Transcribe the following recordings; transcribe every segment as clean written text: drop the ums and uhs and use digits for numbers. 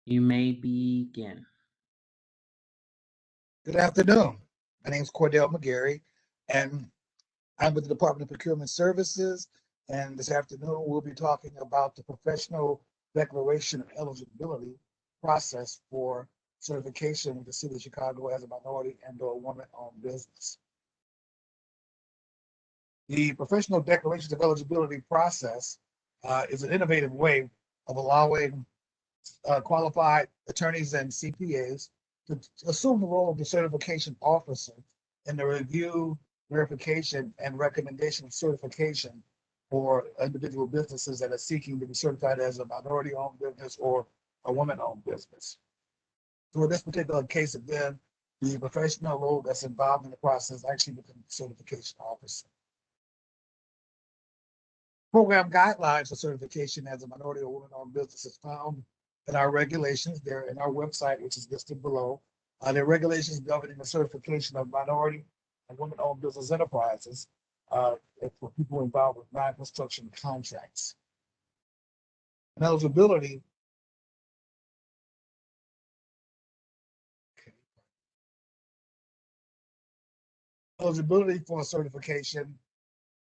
You may begin. Good afternoon. My name is Cordell McGarry, and I'm with the Department of Procurement Services. And this afternoon, we'll be talking about the professional declaration of eligibility process for certification with the City of Chicago as a minority and/or woman-owned business. The professional declaration of eligibility process is an innovative way of allowing qualified attorneys and CPAs to assume the role of the certification officer in the review, verification, and recommendation of certification for individual businesses that are seeking to be certified as a minority-owned business or a woman-owned business. So in this particular case, again, the professional role that's involved in the process actually becomes the certification officer. Program guidelines for certification as a minority or woman-owned business is found in our regulations. They're in our website, which is listed below. There are regulations governing the certification of minority and women-owned business enterprises for people involved with non-construction contracts. And eligibility. Eligibility for certification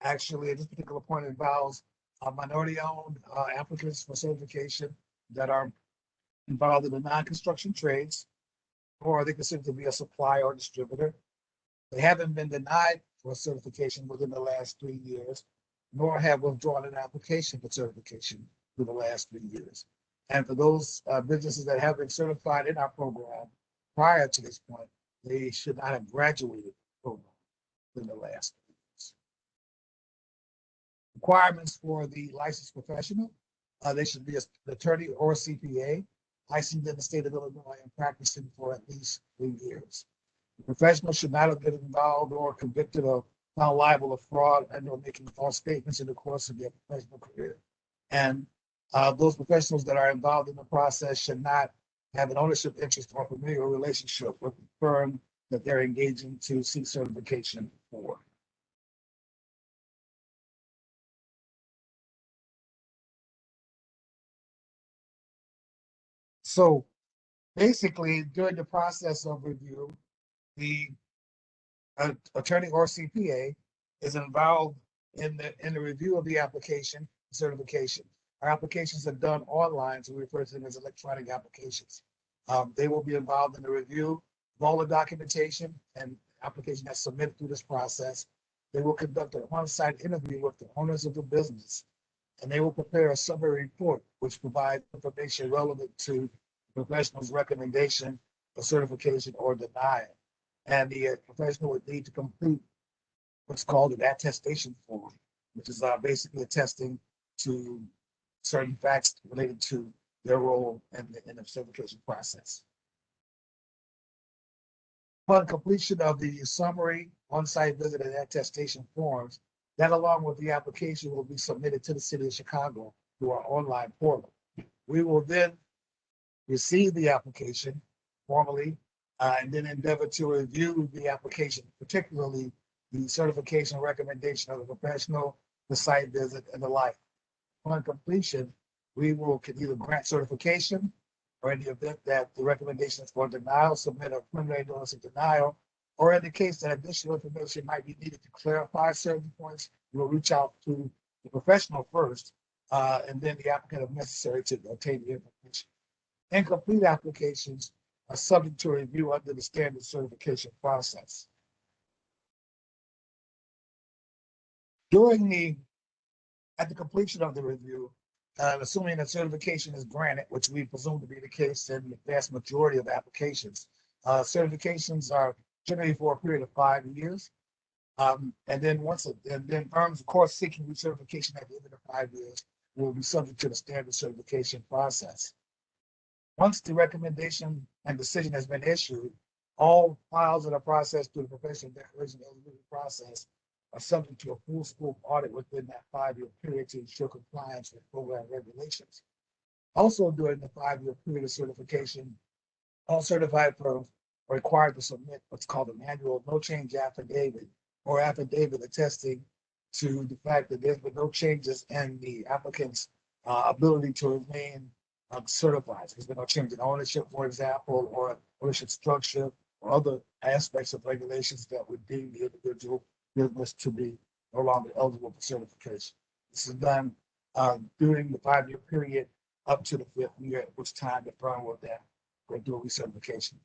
actually at this particular point involves minority-owned applicants for certification that are involved in the non-construction trades, or they consider to be a supplier or distributor. They haven't been denied for certification within the last 3 years, nor have withdrawn an application for certification for the last 3 years. And for those businesses that have been certified in our program prior to this point, they should not have graduated the program in the last 3 years. Requirements for the licensed professional, they should be an attorney or CPA, licensed in the state of Illinois and practicing for at least 3 years. The professional should not have been involved or convicted of found liable of fraud and or making false statements in the course of their professional career. And those professionals that are involved in the process should not have an ownership interest or familiar relationship with the firm that they're engaging to seek certification for. So basically, during the process of review, the attorney or CPA is involved in the review of the application certification. Our applications are done online, so we refer to them as electronic applications. They will be involved in the review of all the documentation and application that's submitted through this process. They will conduct an on-site interview with the owners of the business, and they will prepare a summary report which provides information relevant to the professional's recommendation for certification or denial. And the professional would need to complete what's called an attestation form, which is basically attesting to certain facts related to their role in the certification process. Upon completion of the summary, on-site visit, and attestation forms, that along with the application will be submitted to the City of Chicago through our online portal. We will then receive the application formally and then endeavor to review the application, particularly the certification recommendation of the professional, the site visit, and the like. Upon completion, we will either grant certification or in the event that the recommendation is for denial, submit a preliminary notice of denial, or in the case that additional information might be needed to clarify certain points, we will reach out to the professional first and then the applicant if necessary to obtain the information. Incomplete applications are subject to review under the standard certification process. At the completion of the review, assuming that certification is granted, which we presume to be the case in the vast majority of applications, certifications are generally for a period of 5 years. And then firms, of course, seeking recertification at the end of the 5 years will be subject to the standard certification process. Once the recommendation and decision has been issued, all files that are processed through the professional declaration eligibility process are subject to a full scope audit within that 5-year period to ensure compliance with program regulations. Also, during the 5-year period of certification, all certified firms are required to submit what's called a manual no change affidavit or affidavit attesting to the fact that there's been no changes in the applicant's ability to remain certifies. There's been no change in ownership, for example, or ownership structure, or other aspects of regulations that would deem the individual business to be no longer eligible for certification. This is done during the 5-year period up to the 5th year, at which time the firm will then go do a recertification.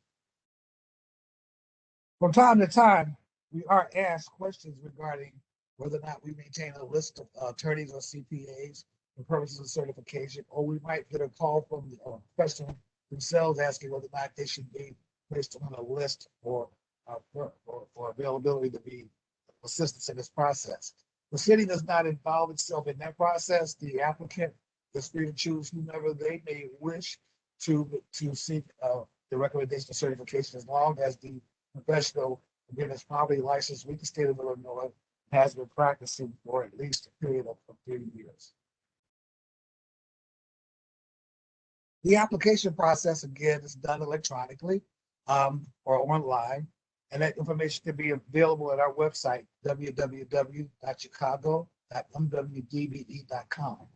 From time to time, we are asked questions regarding whether or not we maintain a list of attorneys or CPAs for purposes of certification, or we might get a call from the professional themselves asking whether or not they should be placed on a list for availability to be assistance in this process. The city does not involve itself in that process. The applicant is free to choose whomever they may wish to seek the recommendation of certification, as long as the professional, again, is probably licensed with the state of Illinois, has been practicing for at least a period of 3 years. The application process, again, is done electronically or online, and that information can be available at our website, www.chicago.mwdbe.com.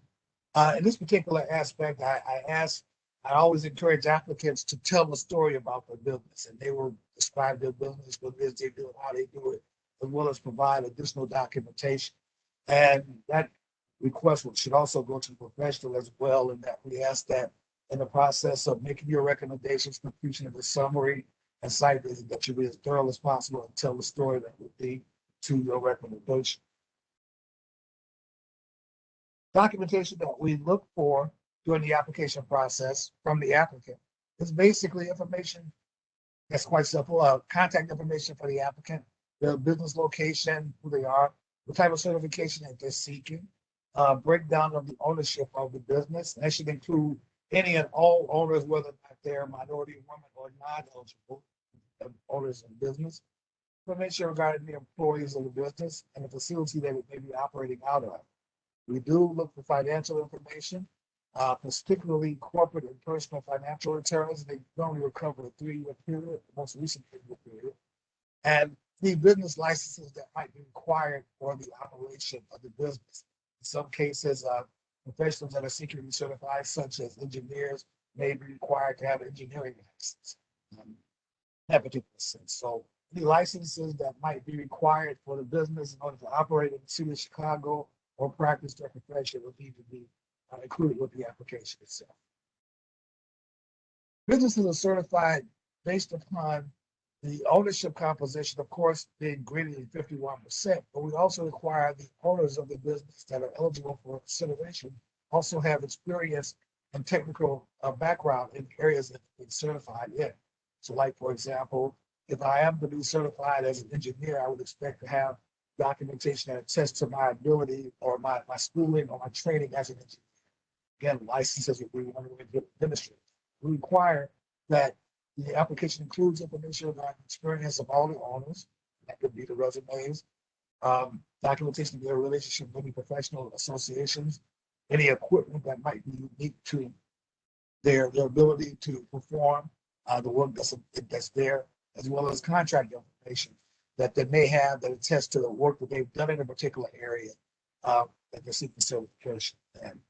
In this particular aspect, I always encourage applicants to tell a story about their business, and they will describe their business, what it is they do, how they do it, as well as provide additional documentation. And that request should also go to the professional as well, in that we ask that in the process of making your recommendations, completion of the summary and site visit, that you be as thorough as possible and tell the story that would lead to your recommendation. Documentation that we look for during the application process from the applicant is basically information that's quite simple. Contact information for the applicant, their business location, who they are, the type of certification that they're seeking, breakdown of the ownership of the business. And that should include any and all owners, whether or not they're minority, women, or non-eligible owners of business. Information regarding the employees of the business and the facility that it may be operating out of. We do look for financial information, particularly corporate and personal financial returns. They normally recover a 3-year period, the most recent 3-year period, and the business licenses that might be required for the operation of the business. In some cases, professionals that are seeking to be certified, such as engineers, may be required to have an engineering license. That particular sense. So any licenses that might be required for the business in order to operate in the city of Chicago or practice their profession would need to be included with the application itself. Businesses are certified based upon the ownership composition, of course, being greater than 51%, but we also require the owners of the business that are eligible for consideration also have experience and technical background in areas that they're certified in. So, like, for example, if I am to be certified as an engineer, I would expect to have documentation that attests to my ability or my schooling or my training as an engineer. Again, licenses would be one way to demonstrate. We require that the application includes information about the experience of all the owners. That could be the resumes, documentation of their relationship with any professional associations, any equipment that might be unique to their ability to perform the work that's there, as well as contract information that they may have that attests to the work that they've done in a particular area that they're seeking certification. And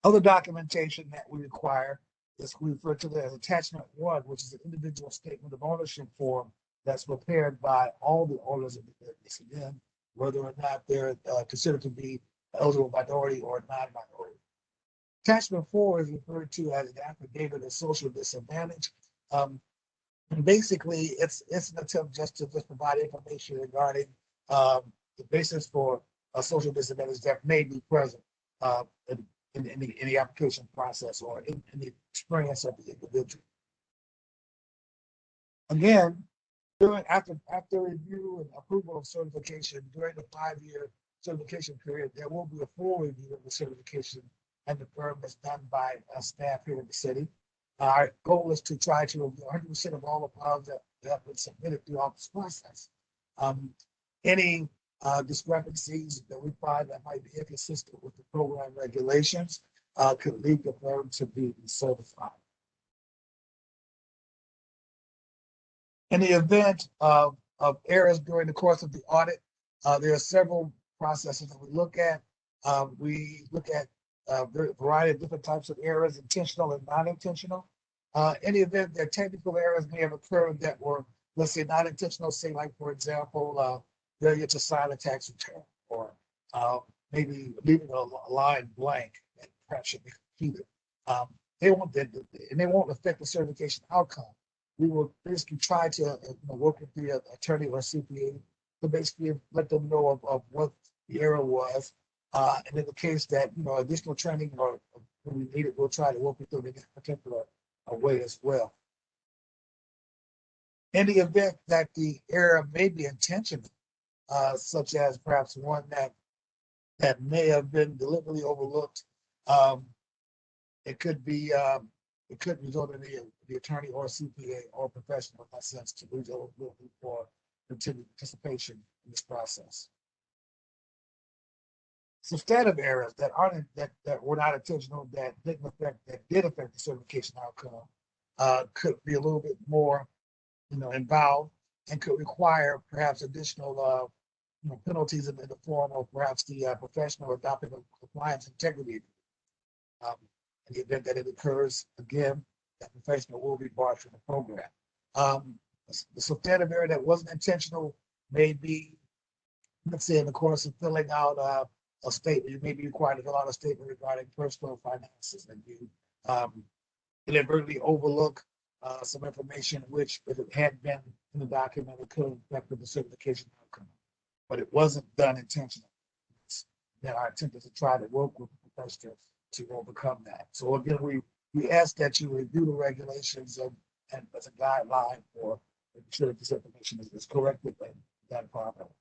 other documentation that we require is we refer to as attachment 1, which is an individual statement of ownership form that's prepared by all the owners of the business, again, whether or not they're considered to be eligible minority or non-minority. Attachment 4 is referred to as an affidavit of social disadvantage. And basically, it's an attempt just to provide information regarding the basis for a social disadvantage that may be present in the application process or in the experience of the individual. Again, after review and approval of certification during the 5-year certification period, there will be a full review of the certification and the firm that's done by staff here in the city. Our goal is to try to review 100% of all the files that have been submitted throughout this process. Any discrepancies that we find that might be inconsistent with the program regulations could lead the firm to be certified. In the event of errors during the course of the audit, there are several processes that we look at. We look at variety of different types of errors, intentional and non-intentional. Any event that technical errors may have occurred that were, let's say, not intentional, say like, for example, failure to sign a tax return, or maybe leaving a line blank that perhaps should be completed. They won't, and they won't affect the certification outcome. We will basically try to work with the attorney or CPA to basically let them know of what the error was. And in the case that additional training or when we need it, we'll try to work with them in that particular way as well. In the event that the error may be intentional, such as perhaps one that may have been deliberately overlooked, it could result in the attorney or CPA or professional, in that sense, to lose eligibility for continued participation in this process. Substantive errors that were not intentional, that did affect the certification outcome, could be a little bit more involved, and could require perhaps additional penalties in the form of perhaps the professional adopting a compliance integrity. In the event that it occurs again, that professional will be barred from the program. The substantive error that wasn't intentional may be, let's say, in the course of filling out a statement, you may be required to fill out a statement regarding personal finances, and you inadvertently overlook some information which, if it had been in the document, it could have affected the certification outcome, but it wasn't done intentionally. Then our attempt is to try to work with the professional to overcome that. So again, we ask that you review the regulations and as a guideline for making sure that this information is corrected and done properly.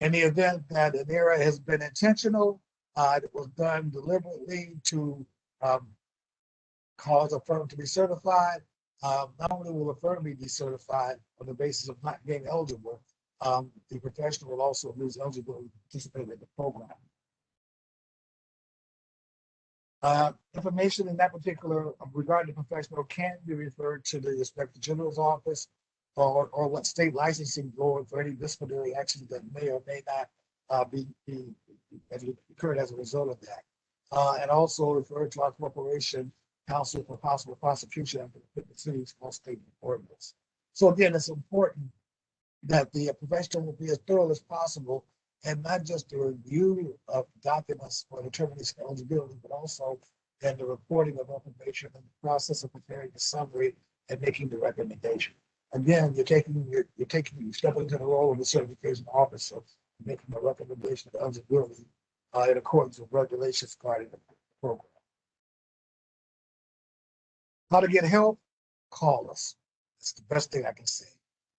In the event that an error has been intentional, it was done deliberately to cause a firm to be certified, not only will the firm be decertified on the basis of not being eligible, the professional will also lose eligibility to participate in the program. Information in that particular regarding the professional can be referred to the Inspector General's office or what state licensing board for any disciplinary actions that may or may not be occurred as a result of that. And also refer to our corporation counsel for possible prosecution under the city's small state ordinance. So again, it's important that the professional will be as thorough as possible, and not just the review of documents for determination of eligibility, but also in the reporting of information and the process of preparing the summary and making the recommendation. Again, you're stepping into the role of the certification officer, making a recommendation of eligibility in accordance with regulations regarding the program. How to get help? Call us. That's the best thing I can say.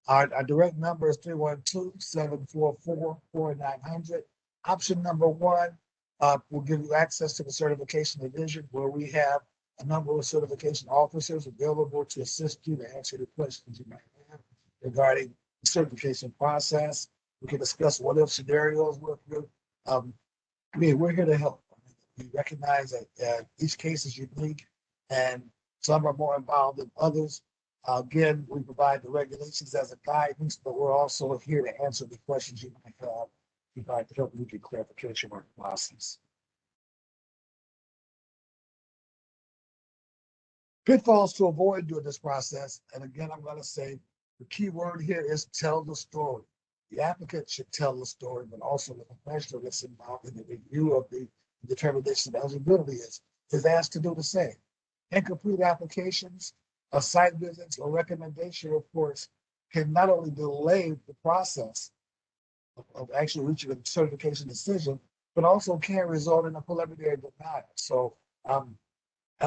Our direct number is 312-744-4900. Option number one will give you access to the certification division, where we have a number of certification officers available to assist you to answer the questions you might have regarding the certification process. We can discuss what if scenarios with you. We're here to help. We recognize that each case is unique, and some are more involved than others. Again, we provide the regulations as a guidance, but we're also here to answer the questions you might have, provide to help you get clarification on the process. Pitfalls to avoid during this process, and again, I'm going to say the key word here is tell the story. The applicant should tell the story, but also the professional that's involved in the review of the determination of eligibility is asked to do the same. Incomplete applications, site visits, or recommendation reports can not only delay the process of actually reaching a certification decision, but also can result in a preliminary denial. So I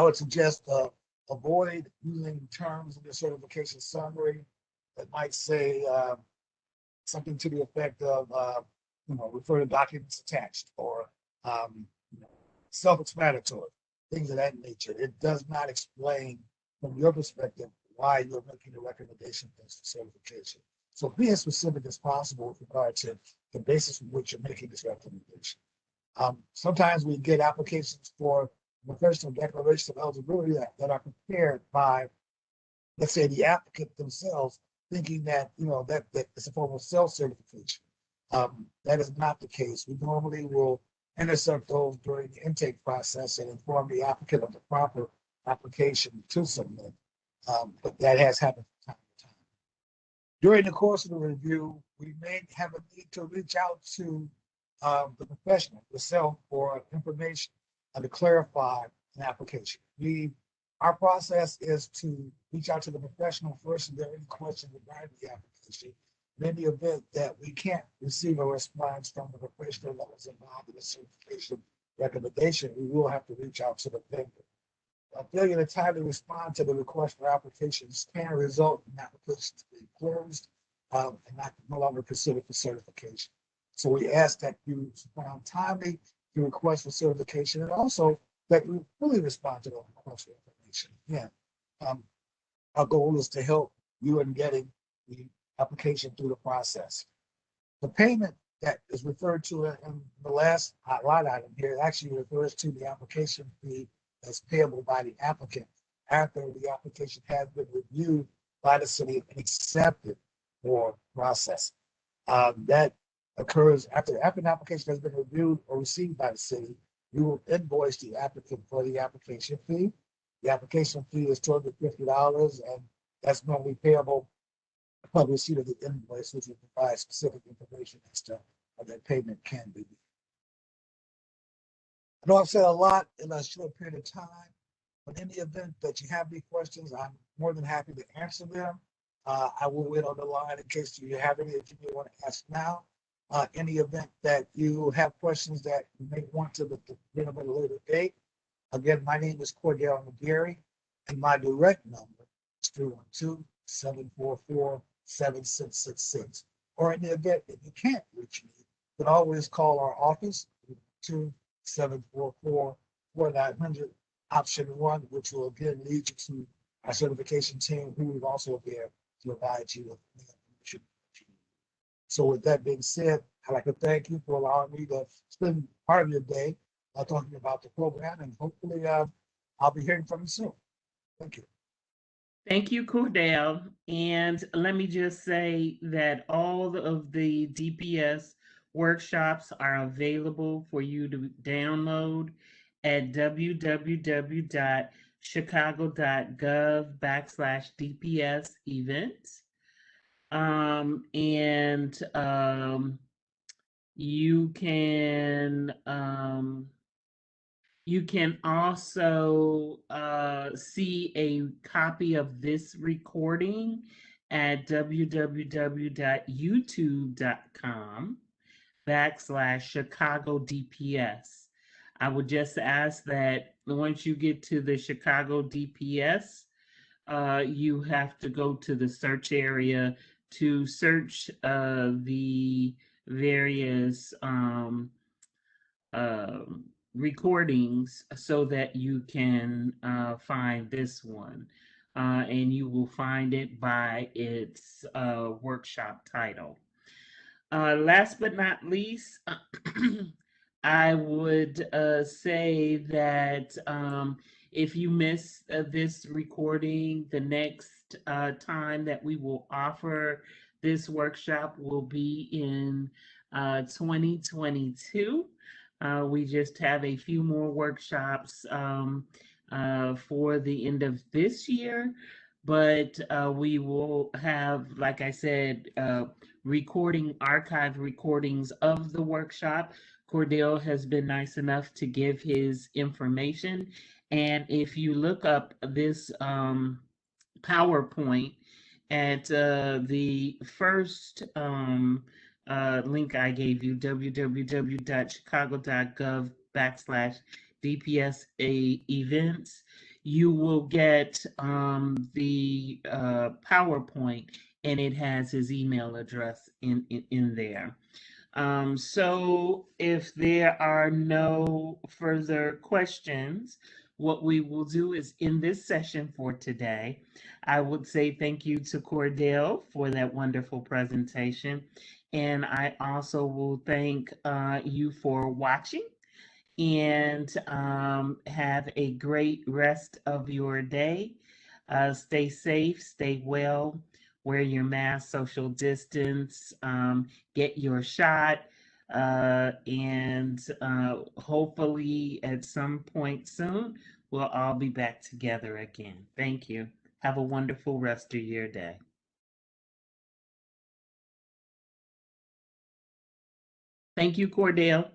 would suggest avoid using terms in the certification summary that might say something to the effect of, refer to documents attached, or self-explanatory, things of that nature. It does not explain from your perspective why you're making the recommendation for certification. So be as specific as possible with regard to the basis on which you're making this recommendation. Sometimes we get applications for professional declaration of eligibility that are prepared by, let's say, the applicant themselves, thinking that that it's a form of self-certification. That is not the case. We normally will intercept those during the intake process and inform the applicant of the proper application to submit. But that has happened from time to time. During the course of the review, we may have a need to reach out to the professional, yourself, for information and to clarify an application. Our process is to reach out to the professional first if there are any questions regarding the application. In the event that we can't receive a response from the professional that was involved in the certification recommendation, we will have to reach out to the vendor. A failure to timely respond to the request for applications can result in applications being closed and no longer considered for certification. So we ask that you respond timely to request for certification and also that you fully respond to the request for information. Again, our goal is to help you in getting the application through the process. The payment that is referred to in the last line item here actually refers to the application fee that's payable by the applicant after the application has been reviewed by the city and accepted for processing. That occurs after an application has been reviewed or received by the city. We will invoice the applicant for the application fee. The application fee is $250, and that's normally payable upon receipt of the invoice, which will provide specific information as to how that payment can be. I know I've said a lot in a short period of time, but in the event that you have any questions, I'm more than happy to answer them. I will wait on the line in case you have any that you may want to ask now. In the event that you have questions that you may want to bring up at a later date, again, my name is Cordell McGarry, and my direct number is 312-744-7666. Or in the event that you can't reach me, you can always call our office, 2-744-4900, option 1, which will again lead you to our certification team, who will also be able to provide you with information. So with that being said, I'd like to thank you for allowing me to spend part of your day talking about the program, and hopefully I'll be hearing from you soon. Thank you. Thank you, Cordell. And let me just say that all of the DPS workshops are available for you to download at www.chicago.gov/DPS events. And you can also see a copy of this recording at www.youtube.com/Chicago DPS. I would just ask that once you get to the Chicago DPS, you have to go to the search area to search the various recordings so that you can find this one. And you will find it by its workshop title. Last but not least, I would say that if you miss this recording, the next time that we will offer this workshop will be in 2022. We just have a few more workshops for the end of this year, but we will have, like I said, archived recordings of the workshop. Cordell has been nice enough to give his information. And if you look up this PowerPoint at the first link I gave you, www.chicago.gov/DPS events, you will get the PowerPoint, and it has his email address in there. So if there are no further questions, what we will do is end this session for today. I would say thank you to Cordell for that wonderful presentation. And I also will thank you for watching, and have a great rest of your day. Stay safe, stay well, wear your mask, social distance, get your shot. And hopefully at some point soon, we'll all be back together again. Thank you. Have a wonderful rest of your day. Thank you, Cordell.